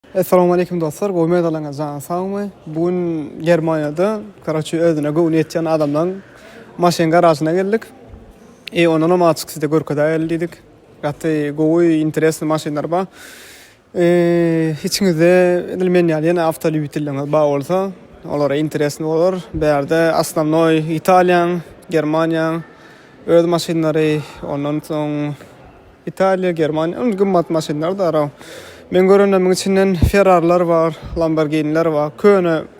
Assalamu alaikum dostlar. Goýma adalyňyza jaň sagmy. Bugün Germaniýada garaçy özüne gowy etýän adamdan maşyn garasyna geldik. Ondan ama açyk sizde görkezde geldik. Gaty gowy interesli maşynlar bar. Hiçňizde ilmenýär ýene awtomobillerle bar bolsa, olara interesli bolar. Berde aslannoy Italiýa, Germaniýa öz maşynlary, ondan soň Italiýa, Germaniýa, gymmat maşynlar da ara. Men görendimiň içinden Ferrari'lar var, Lamborghini'ler var.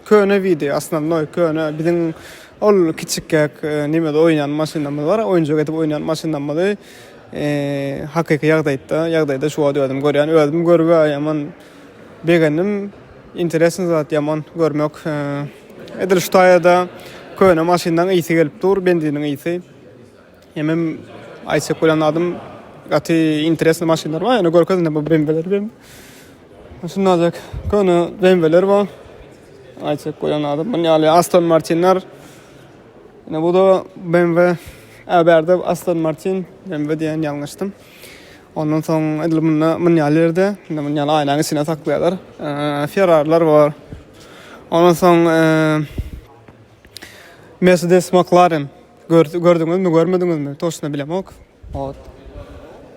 Köne video aslannoy köne biziň ol kiçikkek nimede oýnan maşynlarymyz bar. Oýunjak etip oýnan maşynlarymyzy hakyky ýagdaýda şu adym görýän, özüm görýän, begenim interesini zat ýaman görmek. Edil ştaýada köne maşyndan ýygy gelip dur, benzinin ýygy. Hemem aýsa bolan adym gaty interesli maşynlar bar, ýa-ni görkezinde bu BMW'ler. Şundan köne BMW'ler bar. Aýsa bolan adym, ýa-ni Aston Martin'ler. Ýa bu da BMW. Berde Aston Martin, BMW diýen ýalňyşdym. Ondan soň edil mun ýalerde, mun ýaly aýlaňy sine saklaýarlar. Ferrari'lar bar. Ondan soň Mercedes McLaren gördüňizmi, görmediňizmi? Toşuna bilemok.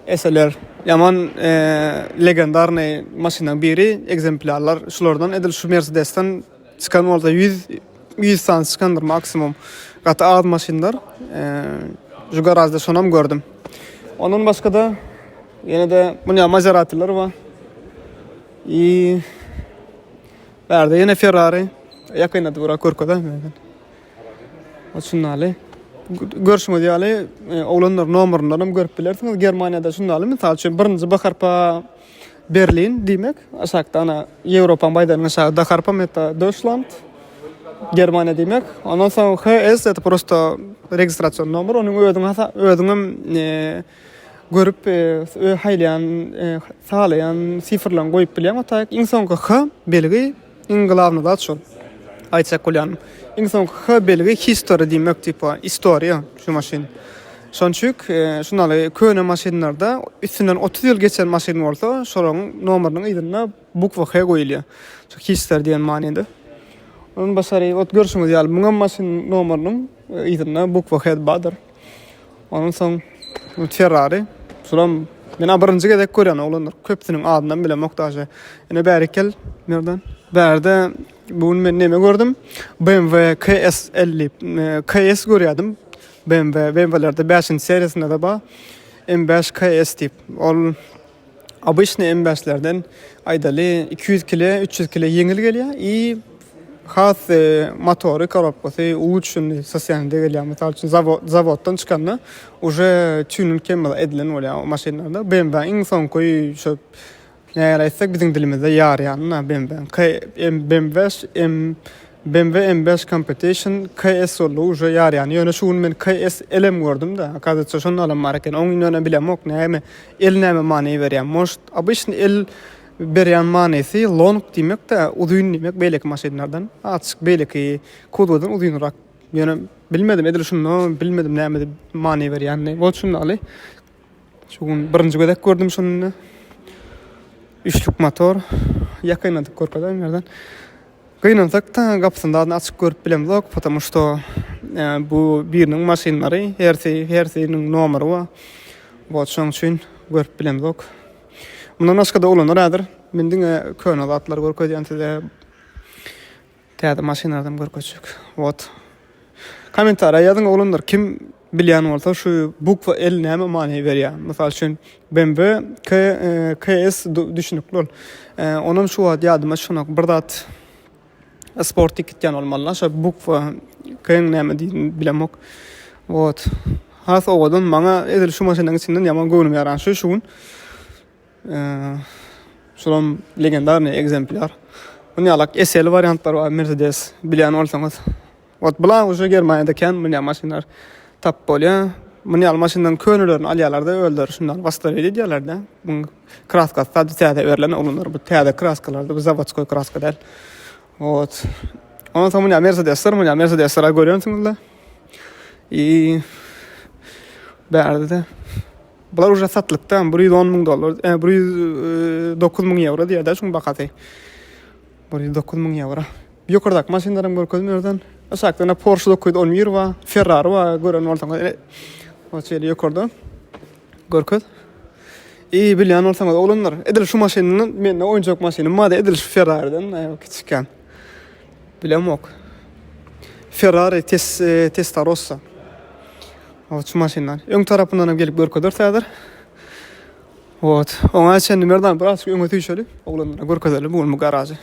Eseler ýaman legendarny maşynaň biri, egzemplarlar şulardan edil şu Mercedes'ten çykan bolsa 100 san çykandyr maksimum. Gaty az maşynlar. Şu garajda şonam gördüm. Onun başka da yine de bunya Maserati'ler var. Berde yine Ferrari. Yakynda bura körkada. Şundaly. Görüşme diýaly, oglanlar nomerlaryny görüp bilersiňiz. Germaniýada şundaly, mysal üçin birinji bakarpa Berlin diýmek, aşakda ana Ýewropaň baýdaryny aşağı Dakarpa meta Deutschland. Germaniýa diýmek. Ondan soň HS это просто registrasiýon nomer, onuň özüňem görüp haýlayan, salayan sifirlerini goýup bilýän. Ata insonga H belgi inglavny zat şol. Aýtsak bolýan. İnsonga H belgi history diýmek tipa historia şu maşyn. Şonçuk şundaly köne maşynlarda üstünden 30 ýyl geçen maşyn bolsa, şolaryň nomerynyň ýerine bukwa H goýulýar. Şu history diýen manýada. Onun basary ot görüşüňiz ýaly muňam maşyn nomerynyň ýerine bukwa H badyr. Ondan soň Ferrari. Şolam men birinji gedek görýän oglanlar köpsiniň adyndan bilen moktaja. Ene bärikel nerden? Berde bugün men neme gördüm? BMW KS50 KS görýärdim. BMW'lerde 5-nji seriýasynda da bar. M5 KS tip. Ol обычный M5'lerden aýdaly 200 kg, 300 kg ýeňil gelýär. Has motory, korobkasy uçun sesýände gelýär. Mysal üçin zavoddan çykanda uje tünün kemel edilen bolýar o maşynlarda. BMW iň soňky şu näýeräýsek biziň dilimizde ýarýan BMW M5 Competition KS uje ýarýan. Ýöne şunu men KS elem gördüm da. Hakykatça şonu alam marken. Oň ýöne bilemok näme el näme many berýär. Most обычный el berýän manysy long diýmek de uzun diýmek beýleki maşynlardan. Açyk beýleki kodwadan uzunrak. Ýöne bilmedim edil şunu bilmedim näme many berýän. Bol şundaly. Şugun birinji gedek gördüm şunu. Üçlük motor. Yakynda körpeden ýerden. Gynansak da gapsyndan açyk görüp bilemzok, потому что bu biriniň maşynlary, hersiň nomeri bar. Bol şoň üçin görüp bilemzok. Mundan başga da olanlar ädir. Mendiň köne zatlar görkezýänse täze maşynlardan görkezjek. Kommentara ýazyň olanlar kim bilýän bolsa şu bukwa el näme many berýär. Mysal üçin BMW KS düşünükli ol. Onam şu wagt ýadyma şonak bir zat sportik gitýän bolmaly. Şu bukwa käň näme diýip bilemok. Has owadan maňa edil şu maşynyň içinden ýaman göwnüm ýaran şuň. Şolam legendarny egzemplar. Bunu ýalak SL variantlar var, Mercedes bilýän bolsaňyz. Bular uje Germaniýada kän bu maşynlar tap bolýar. Bunu ýaly maşyndan könülerini alýarlar da öldür. Şundan bastar edýärler da. Bu kraska täze berilen olanlar bu täze kraskalarda bu zavodskoy kraska däl. Ondan soň Mercedesler görýänsiňizler. Berde Bular uje satlıktan $110,000, €9,000 diýerde şuň bakaty. €9,000. Ýokardak maşynlarym görkezmerden. Asakdan Porsche 911 we Ferrari we gören bolsaňyz. O çeli ýokarda. Görkez. Bilýän bolsaňyz oglanlar, edil şu maşynyň mende oýunjak maşynym mada edil şu Ferrari'den kiçikän. Bilemok. Ferrari Testarossa. O şu maşynlar. Öň tarapyndan gelip görkezler täzer. Oňa sen nimerden biraz öňe tüýşeli. Oglanlar görkezler bu garajy.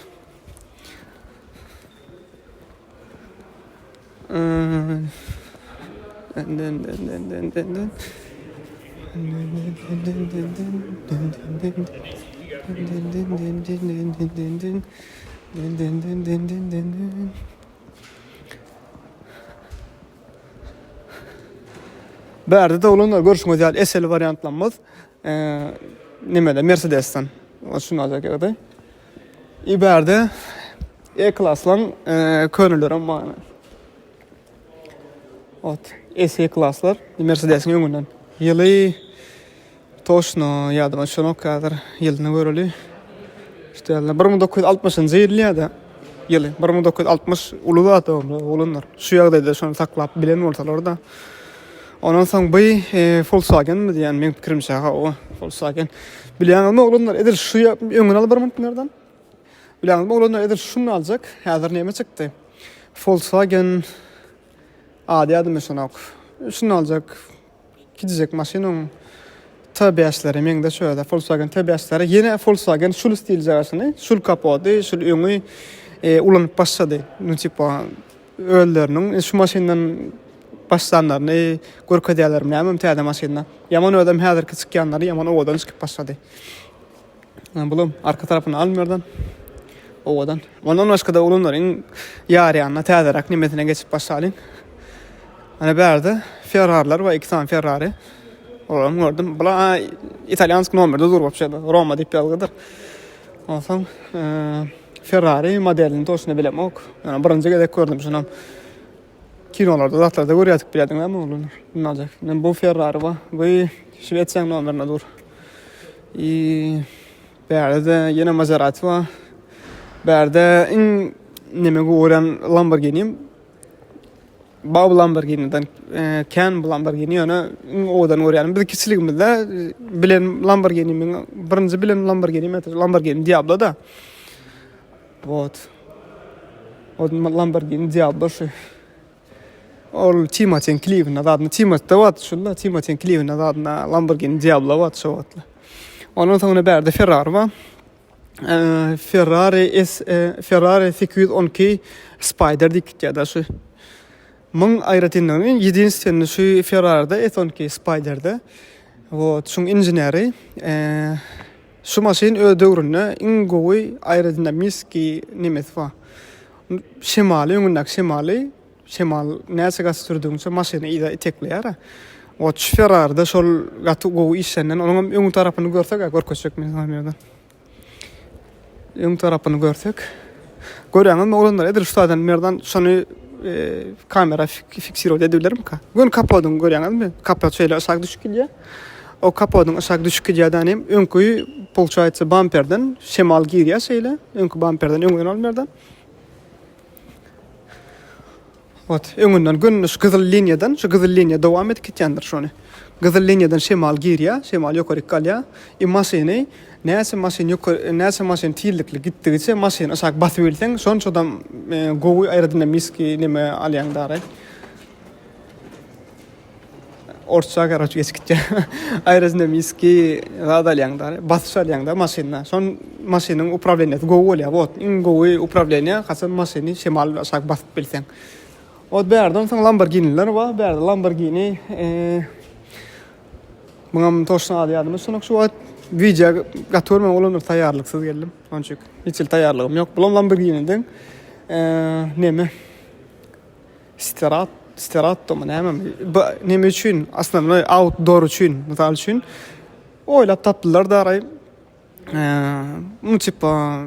Bärde de olanlar görüşmek ýaly SL variantlanmaz. Nimede Mercedes'ten. O şunu alacak bärde E-klaslan könüllerim bana. S-klaslar Mercedes'in öňünden. Ýyly toşno ýadyma şonok kadar ýylyny göreli. İşte 1960-njy ýylda ýyly 1960 Uludağ olanlar. Şu ýagdaýda şonu saklap bilen bolsalar da. Ondan soň bu Volkswagen mi diýen men pikirimçe o Volkswagen. Bilýänmi olanlar edil şu öňüne alyp barmanlardan. Bilýänmi olanlar edil şunu aljak. Häzir näme çykdy? Volkswagen adi adım şonok. Şunu aljak. Gidecek maşynyň tabiatlary mende şöyle Volkswagen tabiatlary ýene Volkswagen şul stil jagasyny, şul kapody, şul öňü ulanyp başlady. Nu tipa öýleriniň şu maşyndan başlanlaryny görkezýärler näme täze maşyndan. Ýaman ödem häzir kiçikýänleri ýaman owadan çykyp başlady. Bulum arka tarapyny almyrdan. Owadan. Ondan başga da ulanlaryň ýaryanyna täzerak nimetine geçip başlaly. Ana bärde Ferrari'lar we 2 tane Ferrari. Olam gördüm. Bula italyansk nomerde dur wapşa Roma diýip ýazgydyr. Ondan Ferrari modelini toşuna bilemok. Yani birinji gedek gördüm şunam. Kinolarda zatlarda görýärdik bilýärdiňmi olanlar. Näjek. Men bu Ferrari we bu Şweýçýa nomerine dur. Bärde ýene Maserati we bärde nime goýan Lamborghini. Bab Lamborghini'den Ken Lamborghini ýöne odan görýän. Biz kiçiligimizde bilen Lamborghini birinji bilen Lamborghini Diablo da. O Lamborghini Diablo şu. Ol Timothy Cliven adına Timothy wat şulla Timothy Cliven adına Lamborghini Diablo wat şu watla. Ondan soňra bärde Ferrari we Ferrari 812 Spider diýilýär şu. Mın aýratyndan 7-nji sene şu Ferrari'de S12 Spider'de şuň inženeri şu maşyn öz döwründe iň gowy aerodinamiki nimet bar. Şemaly şemal näse gas sürdüňçe maşyny ýa itekleýär. O Ferrari'de şol gaty gowy işlenen onuň öňü tarapyny görsek görkezek men hamyerden. Öňü tarapyny görsek görýäňiz olanlar edir şutadan merdan şonu kamera fiksirowat edebilirim ka. Gün kapadyň görýäňizmi? Kapat şeýle aşağı düşüp gidýär. O kapadyň aşağı düşüp gidýärden hem öňkü polçaýtsy bamperden şemal girýär şeýle. Öňkü bamperden öňden almerdan. Öňünden gün şu gyzyl liniýa dowam edip gitýändir şonu. Gyzyl liniýadan şemal girýär, şemal ýokary galýar. Maşyny näse maşyn tiýlikli gitdigiçe maşyny aşağı basyp bilseň, şonçadan gowy aerodinamiki nime alýanlar. Orta garaj geçikçe aerodinamiki radalýanlar, basyş alýanlar maşyna. Şon maşynyň upravleniýasy gowy bolýar. Gowy upravleniýa hasam maşyny şemal aşağı basyp bilseň. Bärden soň Lamborghini'ler we bärde Lamborghini Mıngam toşna adyadym şonok şu video gatörmen olanlar taýýarlyksyz geldim. Onçuk hiç taýýarlygym ýok. Bu Lamborghini'den neme Sterato neme üçin aslında outdoor üçin, misal üçin oýlap tapdylar da aray. Tipa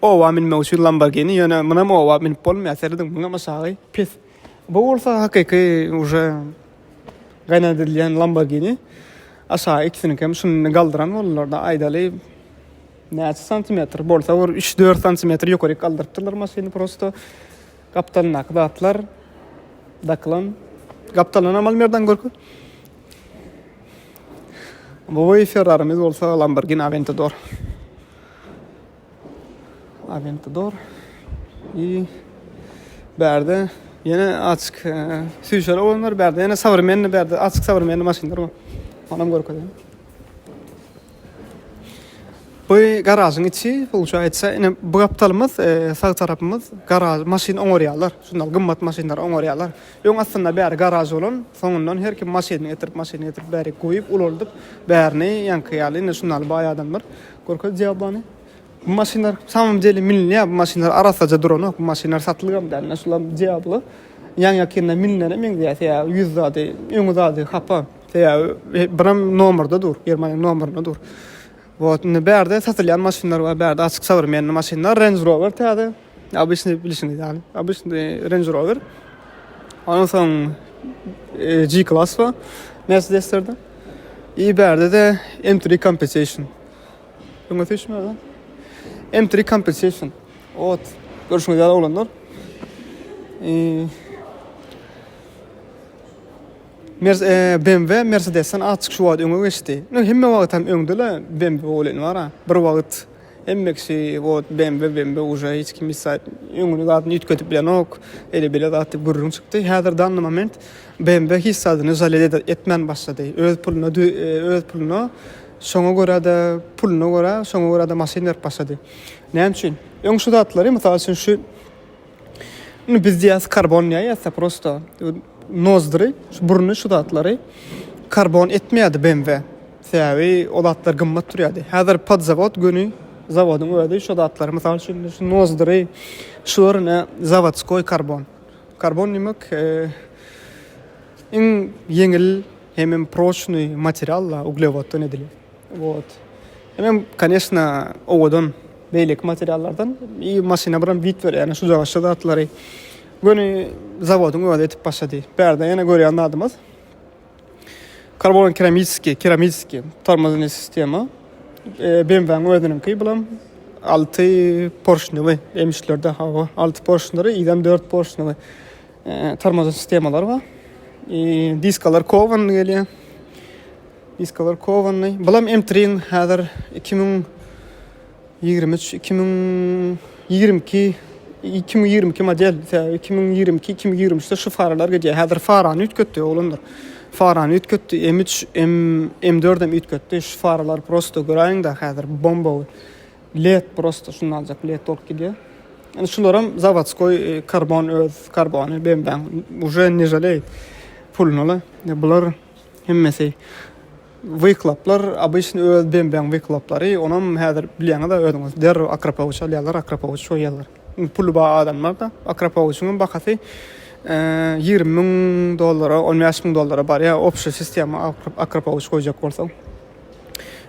owa minme üçin Lamborghini ýöne munam owa minip bolmaýardyň munam aşagy pes. Bu bolsa hakyky уже gana edilýän Lamborghini. aşağı ikisini hem şunu kaldıran bollar da aydaly näçe santimetr bolsa 3-4 santimetr ýokary kaldyrdylar maşyny prosto kaptalına atlar daklan kaptalına Malmerdan görkü. Bu Ferrari'miz bolsa Lamborghini Aventador. Aventador. Berde yine açık sürüşler olanlar berde yine savurmenli berde açık savurmenli maşinler var. Anam görkü. Bu garajın içi bolşa etse ine bu kaptalymyz sağ tarapymyz garaj maşin oňarýarlar. Şundal gymmat maşinler oňarýarlar. Ýöň aslında bäri garaj bolan, soňundan her kim maşiny getirip bäri goýup ulurdyp bärini ýankyýaly ine şundal baý adamlar. Görkü jawabany. Bu maşinler samym deli milne bu maşinler arasaja duran, bu maşinler satylgam da şular jawably. Ýan-ýakynda milnene meň diýär 100 zady, 100 zady hapa. Biram nomerda dur, Germaniýa nomeryna dur. Вот, berde satylýan maşinler we berde açyk savurmenli maşinler Range Rover täze. Abysny bilişini ýaly. Abysny Range Rover. Ondan soň G-Class we Mercedes'lerde. Berde de M3 Compensation. Ýöne düşme lan. M3 Compensation. Ot, görüşmek üzere olanlar. BMW Mercedes'ten açyk şu wagt öňe geçdi. Hemme wagt hem öňdele BMW bolan bar ha. Bir wagt emmeksi wot BMW уже hiç kim misal öňüni gatyn ýetgetip bilen ok, ele bile gatdy gurrun çykdy. Häzirde anny moment BMW hissadyny zalede etmen başlady. Öz puluna şoňa görä da maşinler başlady. Näme üçin? Öň şu datlary mysal üçin şu biz diýäs karbon ýa prosto nozdry, şu burnu şu datlary karbon etmeýärdi BMW. Sebäbi o datlar gymmat durýardy. Häzir podzavod göni zawodyň öýde şu datlary mysal şu nozdry şularına zavodskoy karbon. Karbon demek en ýeňil hem prochny materialla uglewoddan edilýär. Вот. Hem конечно owadan beýlek materiallardan maşina bilen bit ber, ýani şu jagaşda datlary göni zawodyň öýde etip başlady. Berde ýene görýän adamyz karbon keramidski tormozny sistema BMW'nin öýdüniňki bilen 6 porşnywy emişlerde hawa 6 porşnlary ýa-da 4 porşnywy tormozny sistemalar bar. Diskalar kovanly gelýär. Diskalar kovanly. Bilen M3'in häzir 2022 model, 2022-2023'de şu faralar gidýär. Häzir farany ütgetdi olanlar. Farany ütgetdi, M4 ütgetdi. Şu faralar prosto göräň da häzir bomba. LED prosto şundaljak LED olup gidýär. Yani şularam zavodskoy karbony BMW уже не жалеет. Pulnaly. Bular hemmesi wyklaplar, обычный öz BMW wyklaplary, onam häzir bilýäňiz da öýdüňiz. Der Akrapoviç alýarlar, Akrapoviç şoýarlar. Pul ba adamlar da Akrapoviçyň bakasy $20,000, $15,000 bar ya opsiýa sistema Akrapoviç goýjak bolsa.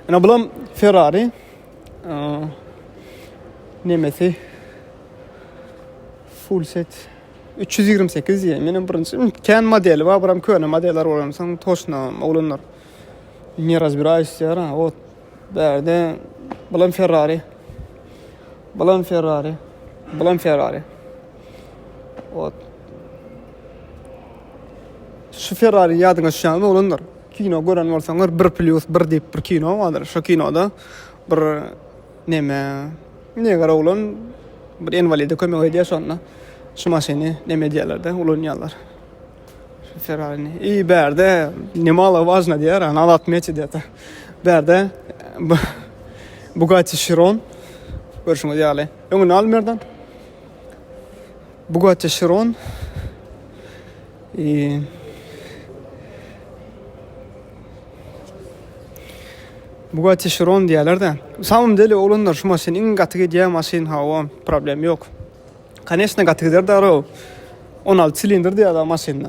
Ana bulam Ferrari nemesi full set 328 ýa. Meniň birinçi kän modeli bar, buram köne modeller bolansaň toşna olanlar. Не разбираюсь, вот berde bulam Ferrari. Вот. Şu Ferrari ýadyňa düşýärmi olanlar? Kino gören bolsaňlar 1+1 diýip bir kino bardyr. Şu kinoda bir neger oğlan bir invalide kömek edýär şonda. Şu maşyny neme diýerler-de ulanýarlar. Şu Ferrari'ni. Berde немало важно diýär, надо отметить это. Berde Bugatti Chiron görüşmek ýaly. Öňüni Almerdan. Bugatti Chiron. Bugatti Chiron diýerler-de. Samym deli olanlar şu maşyny iň gaty gidýär maşyn hawa problem ýok. Конечно, gaty gider da 16 silindr diýär da maşynda.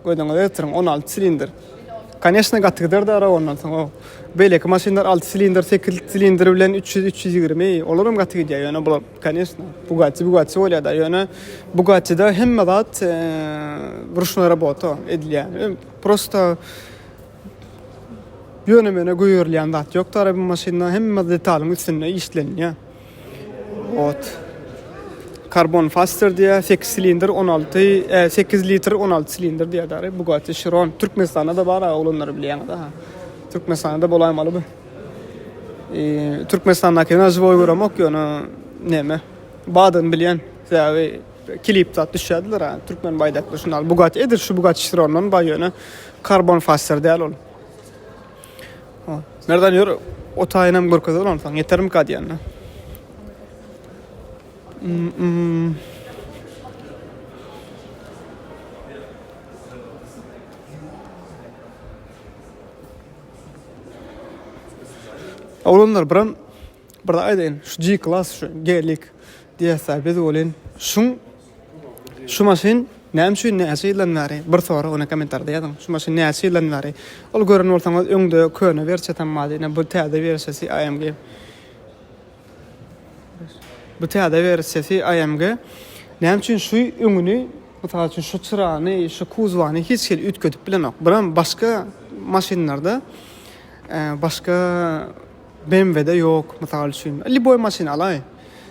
Goýdaňyz ýetirin 16 silindr. Конечно, gaty gider da ondan soň beýleki maşynlar 6 silindr, 8 silindr bilen 300-320 olaram gaty gidýär. Ýöne bular конечно Bugatti bolýar da. Ýöne Bugatti'de hemme zat ruşna работа edilýär. Prosto yönemene göýürlýän zat ýokdur. Bu maşyna hemme detalyň üstüne işlenýär. Ot. Karbon fiber diye 8 silindir 16 8 litr 16 silindir diye dary Bugatti Chiron Türkmenistanda da bar olanlar bilýän da. Türkmenistanda bolaymaly bu. Türkmenistandaky nazwy göremek ýöne näme? Badan bilýän säwe klip zat düşýärdiler ha. Türkmen baýdakly şunal Bugatti edir şu Bugatti Chiron'dan baý ýöne karbon fiber diýär ol. Nereden ýör? O taýynam görkezler olan falan yeterim ka diýän. Olanlar biram bir aýdyn şu G-class şu gelik diýse biz bolen şu maşyn näme üçin näçe ýyllanmary bir soru ona komentarda ýazdyň. Şu maşyn näçe ýyllanmary? Ol gören bolsaňyz öňde köne berçeten madyna bu täze bersesi AMG. Bu täze bersesi AMG. Näme üçin şu öňüni, mesela şu çyrany, şu kuzwany hiç kim ütkötüp bilenok. Biram başga maşynlarda başga BMW'de yok mesela şu. Liboy maşyn alay.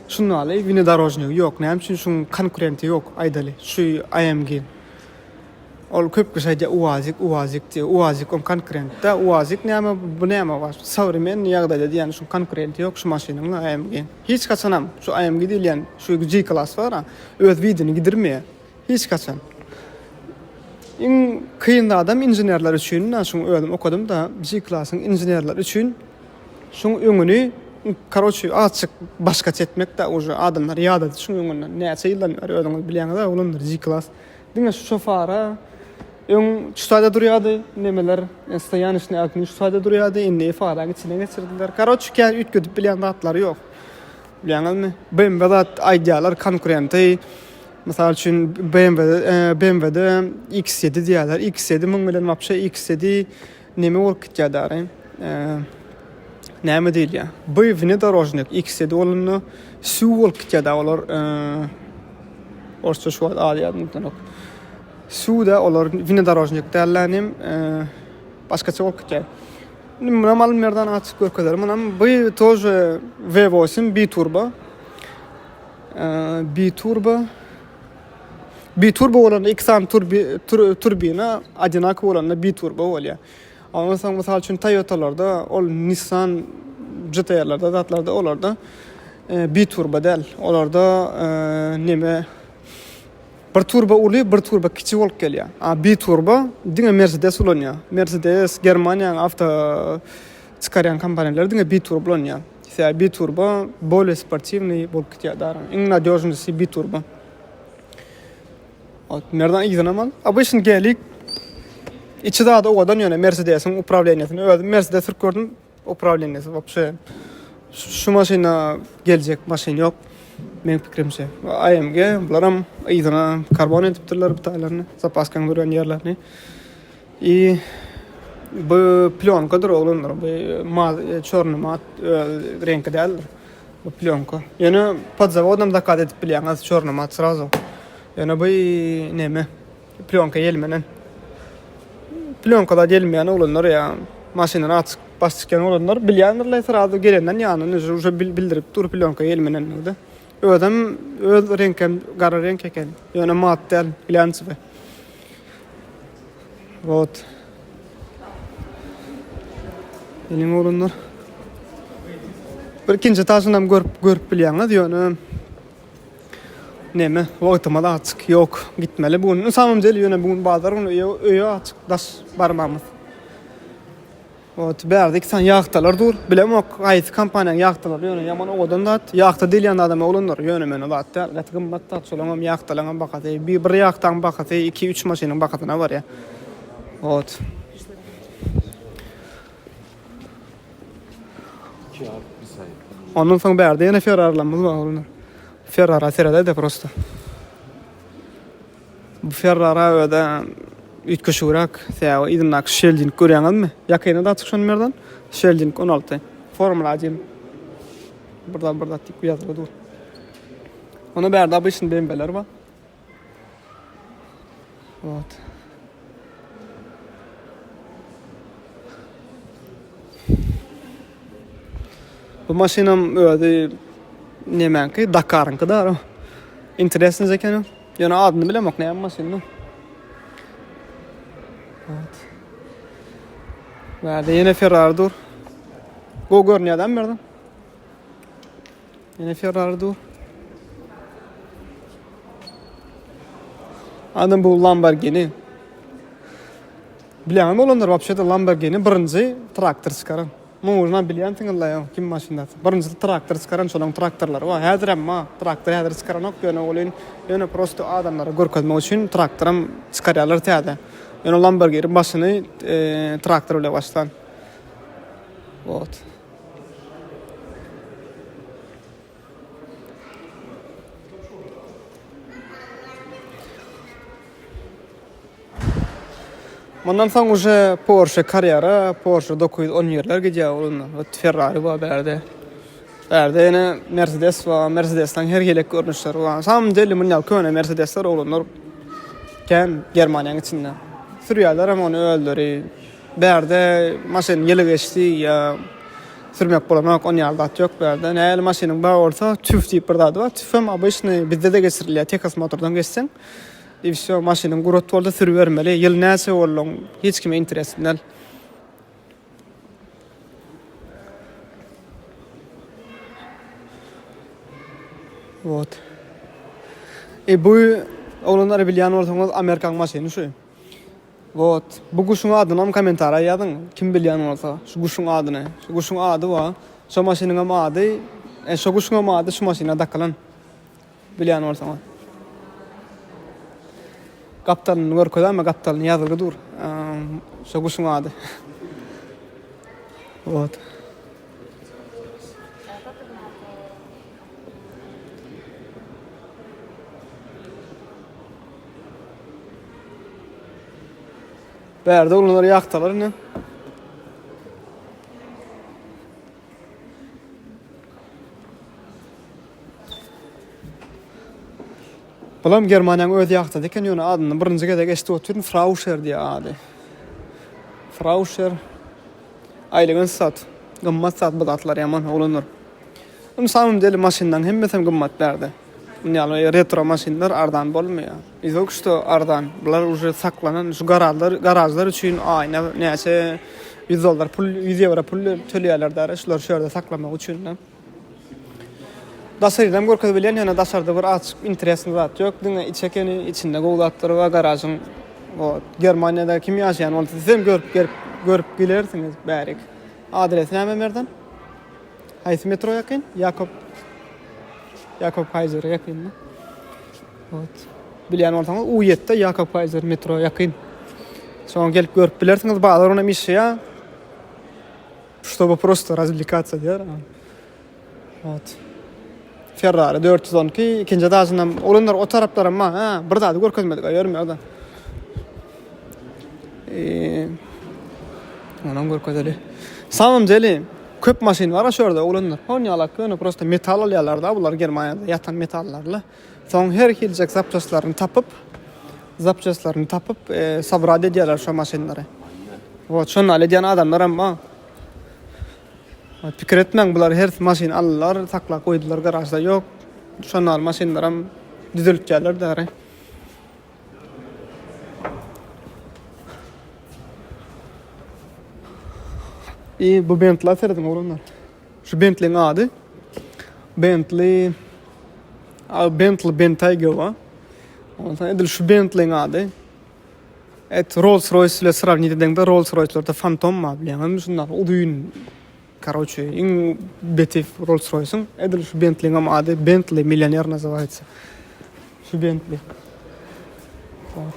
Şunu alay, внедорожник yok. Näme üçin şuň konkurenti yok aýdaly. Şu AMG. Ol köp güsäje uwazik diýär. Uwazik on konkurentde. Uwazik näme bu näme var? Sowremen ýagdaýda diýen şu konkurenti yok şu maşynyň AMG. Hiç kaçanam şu AMG diýilen şu G-class var, öz widini gidirmeýär. Hiç kaçan. In kıyın adam injenerler üçün, şunu öğrendim okudum da G-class'ın injenerler üçün şunu öňüni karoçy açyk başga çetmek de oje adamlar ýada şunu öňünden näçe ýyllar öňüňiz bilýän da olanlar G-class. Diňe şu şofara çutada durýardy, nemeler stoýanyşny altynda çutada durýardy, indi fara içine geçirdiler. Karoçy kär ütködüp bilýän zatlar ýok. Bilýäňizmi? BMW zat aýdýarlar konkurenti. Mesela üçün BMW'de X7 diýerler. X7 müň bilen wapşe X7 neme bolup gitýär? Näme diýilýär? Bu внедорожник X7 bolany suw bolup gitýär olar. Orça şu alýar suwda olar внедорожник dälenim başgaça bolup gitýär. Nima malum merdan açyk görkezler. Munam bu тоже V8 biturbo. Biturbo olan iksan turbina adynak olan biturbo bolýar. Ondan soň mysal üçin Toyota'larda, ol Nissan GT-larda, zatlarda olarda biturbo däl. Olarda neme bir turbo uly, bir turbo kiçik bolup gelýär. Biturbo diňe Mercedes bolanýar. Mercedes Germaniýanyň awto çykarýan kompaniýalary diňe biturbo bolanýar. Ise biturbo bolе спортивный bolup gitýär. Iň nadёжнysy biturbo. Nereden izlenemem? Обычно gelik içi daha da odan yöne Mercedes'in upravleniyyatını öğrendim. Mercedes gördüm upravleniyatı. Вообще şu maşina gelecek maşin yok. Benim fikrimse. AMG bunlarım izlenen karbon etiptirler bu taylarını. Zapaskan duran yerlerini. Bu plyonkadır oğlunlar. Bu çorny mat renk değildir. Bu plyonka. Yani под заводом доказ edip bilýäňiz çorny mat сразу. Yani bu neme? Plyonka gelmenen. Plyonka gelmeyen olanlar ya maşynyny açyk basýan olanlar bilýändirler sırada gelenden ýanyny uje bildirip dur plyonka gelmenen de. Ödem öz renkem gara renk eken. Yani mattel bilýänsiz. Вот. Benim olanlar. Bir ikinci taşynam görüp bilýäňiz ýöne neme? Wagtymda açyk yok gitmeli. Bugün samym deli ýöne bugün bazar öýe açyk daş barmamyz. Ot berdik sen ýagtalar dur. Bilemok gaýsy kompaniýaň ýagtalar ýöne ýaman odan dat ýagta dilýän adam olanlar ýöne meni batda gatgym batda solamam ýagtalaňam bakaty bir ýagtaň bakaty 2-3 maşynyň bakatyna bar ya. Ot. Ondan soň berdi ýene Ferrari'larymyz bar olanlar. Ferrari serede de prosto. Bu Ferrari öde ütköşürak, säwa idnak Sheldon görýäňizmi? Ýakyna da açyk şonu merdan. Sheldon 16. Formula 1. Burada tik ýazılı dur. Onu berdi abyşyn BMW'ler bar. Вот. Bu maşinam öyle nemenki Dakar'ınki da. Interesiniz eken. Yani adını bilemek ne maşinam. Evet. Ve de yine Ferrari dur. Bu görünüyor adam verdim. Yine Ferrari dur. Adam bu Lamborghini. Bilen olanlar вообще-то Lamborghini birinci traktor çıkaran. Muğurna bilen tıngılla ya kim maşinda. Birinci traktor çıkaran solan traktorlar var. Hazır ama traktör hazır çıkaran yok yani olin. Yani prosto adamlara görkezmek için traktorum çıkarıyorlar tiyada. Yani Lamborghini başını traktör ile başlan. Вот. Bundan sonra уже Porsche Carrera, Porsche 911'ler gidiyor onun. Ferrari var berde. Berde yine Mercedes var. Mercedes'ten her gelek görünüşler var. Sam deli bunlar köne Mercedes'ler olunlar. Germanya'nın içinde. Sürüyorlar ama onu öldürüyor. Berde maşin yılı geçti ya sürmek bulamak on yalda yok berde. Ne maşinin bağı olsa tüf deyip birdadı var. Tüfüm abişini bizde de geçiriliyor. Tekas motordan geçsen. Divisiyo maşinin gurut oldu sürü vermeli. Yıl neyse olun. Hiç kime interesinden. Вот. Bu olanları bilen olsanız Amerikan maşini şu. Вот. Bu kuşun adını am komentara yazın. Kim bilen olsa şu kuşun adını. Şu kuşun adı var. Şu maşinin adı. Şu kuşun adı şu maşina dakalan. Bilen olsanız. Kaptanın görköde ama kaptanın yazılgı dur. Şu kuşun adı. Вот. Berde onları yaktalar ne? Bulam Germanya'nın öde yaktadı eken yonu adını birinci kede geçti oturun Frauscher diye adı. Frauscher aylığın sat. Gımmat sat budatlar yaman olunur. Bunu samim deli maşinden hem mesem gımmat berdi. Yani retro maşinler ardan bolmuyor. İzok işte ardan. Bunlar уже saklanan şu garajlar için ayna neyse $100 pul €100 pul töleyeler der. Şular şöyle saklamak için. Dasarıdan görkez bilen yani dasarda bir açık interesini zat yok. Dine içekeni içinde goğlatları var garajın. O Germanya'da kim yaşayan olsa siz görüp bilirsiniz bärik. Adresini hemen verden. Haysi metro yakın. Jakob Kaiser yakın mı? Evet. Bilen olsanız U7'de Jakob Kaiser metro yakın. Sonra gelip görüp bilirsiniz. Bağlar ona mişya. Чтобы просто развлекаться diyor. Evet. Ferrari 412 ikinci dağısından olanlar o taraflar ama bir daha da görkezmedik. Görmüyor da. Ondan görkezeli. Samim deli. Köp maşin var şurada olanlar. Oynayalak onu prosta metal alıyorlar da bunlar Germanya'da yatan metallarla. Son her gelecek zapçaslarını tapıp sabrade ediyorlar şu maşinleri. O şunlar ediyen adamlar ama fikir etmeyin bunlar her maşin alırlar takla koydular garajda yok. Şunlar maşinler hem düzültüyorlar da. Bu Bentley seyredin oğlumlar. Şu Bentley'nin adı. Bentley Bentayga var. Ondan sonra şu Bentley'nin adı. Rolls-Royce ile сравнить edildiğinde Rolls-Royce'larda Phantom mı biliyorum. Şunlar o düğün. Короче, en betif Rolls-Royce'un. Şu Bentley'nin adı. Bentley milyoner называется. Şu Bentley.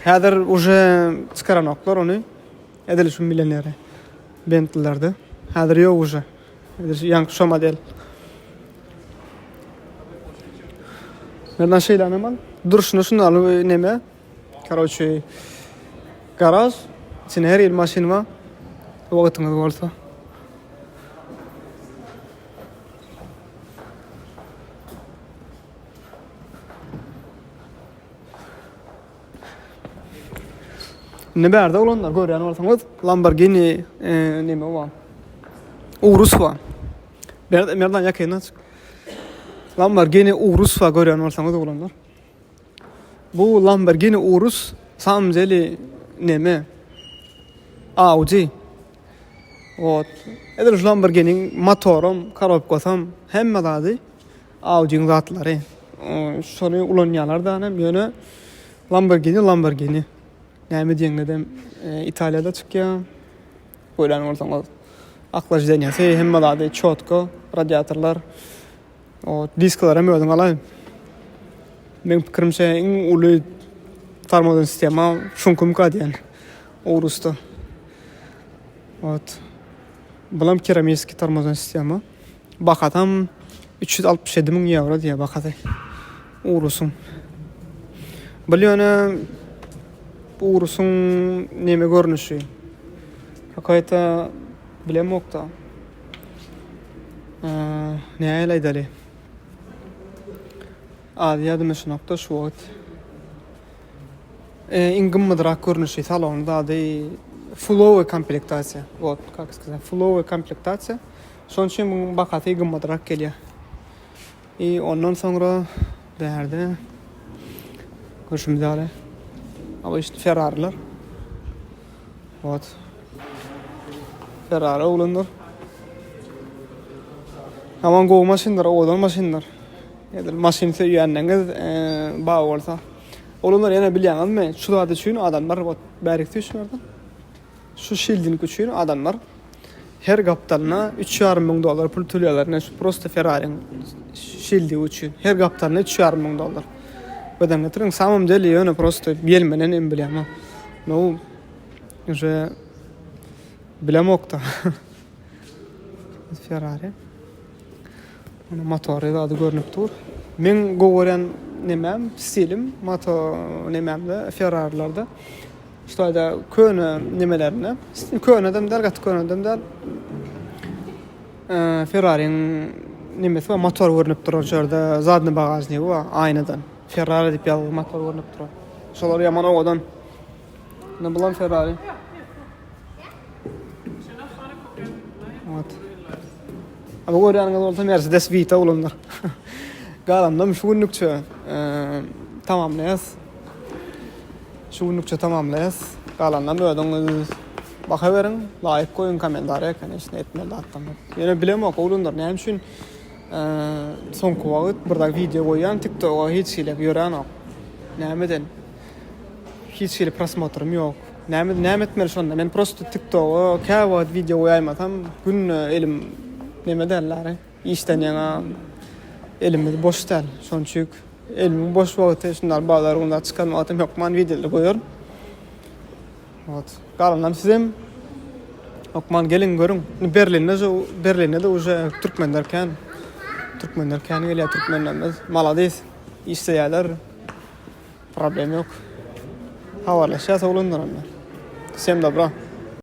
Hader уже çıkaranoklar onu. Şu milyoneri. Bentley'lerde. Hadir yok уже. Yank şu model. Nereden şeyler ne mal? Dur şunu alı neme? Короче, garaj. İçine her yıl maşin var. O vaktiniz varsa. Ne berde olanlar görüyor olsanız Lamborghini neme var. Urus var. Merdan yakayın aç. Lamborghini Urus va görýän bolsaňyz oglanlar. Bu Lamborghini Urus samjeli neme? Audi. Ot. Edir Lamborghini'nin motorum, korobkasam hemme zady Audi'nin zatlary. Şonu ulanýarlar da hem ýöne Lamborghini. Näme diýeňledem Italiýada çykýan. Görýän bolsaňyz aklaş denýäse hemme zady çotko, radiatorlar. O disklar hem ödün alayım. Men pikirimçe en uly tarmozun sistema şunkum kadyan. Urusta. Ot. Bulam keramik tarmozun sistema. Bakatam 367 000 euro diye bakatay. Urusun. Bilýän bu Urusun neme görnüşi? Hakayta bilemokda. Ne aýlaýdy? Ýadyma şu nokta şu wagt. Ingimmadrak görnüşi salonda ady full komplektatsiya. Вот, как сказать, full komplektatsiya. Şoň üçin bu bakaty ingimmadrak gelýär. Ondan sonra bärde görüşümizde ama işte Ferrari'ler. Вот. Ferrari olanlar. Aman go maşinler, odan maşinler. Ýa-da maşinse ýanňyz baý bolsa. Olanlar ýene bilýäňizmi? Şu zat üçin adamlar bärikdi üçin. Şu şildin üçin adamlar her gapdalyna $3,500 pul төлýärler. Şu prosta Ferrari'nin şildi üçin. Her gapdalyna $3,500. Ödem getirin samym deli ýöne prosta bilmenen em bilýärmi? No, уже bilemokda. Ferrari. Ana motory da görnüp dur. Men goýan nemem, stilim, motor nememde Ferrari'larda. Şoýda köne nemelerine, köne adam dergat köne adam der. Ferrari'nin nemesi we motor görnüp durýar ýerde zadny bagażnygy we aýnadan. Ferrari diýip ýazyl motor görnüp durýar. Şolar ýaman owadan. Ne bulan Ferrari? Evet. Ama görýäňiz bolsa Mercedes Vito olanlar. Galamda şu günlükçe tamamlaýas. Şu günlükçe tamamlaýas. Galandan ödüňiz baka berin, laýyk goýun kommentariýa конечно etmeli atdan. Ýene bilemok olanlar näme üçin soňky wagt birde video goýan TikTok'a hiç şeýle ýören ok. Nämeden? Hiç şeýle prosmotrum ýok. Näme etmeli şonda? Men prosto TikTok'a käwat video goýaýmasam gün elim neme derler? İşten ýa elimiz boş däl. Şonçuk elim boş wagtda şunlar baýlar onda çykan wagtym ýokman videolar goýar. Вот. Galandan sizem okman gelin görün. Berlin'de de уже Türkmenler kan gelýär Türkmenler. Malades. İşleýärler. Problem ýok. Hawalaşýas olanlar. Всем добра.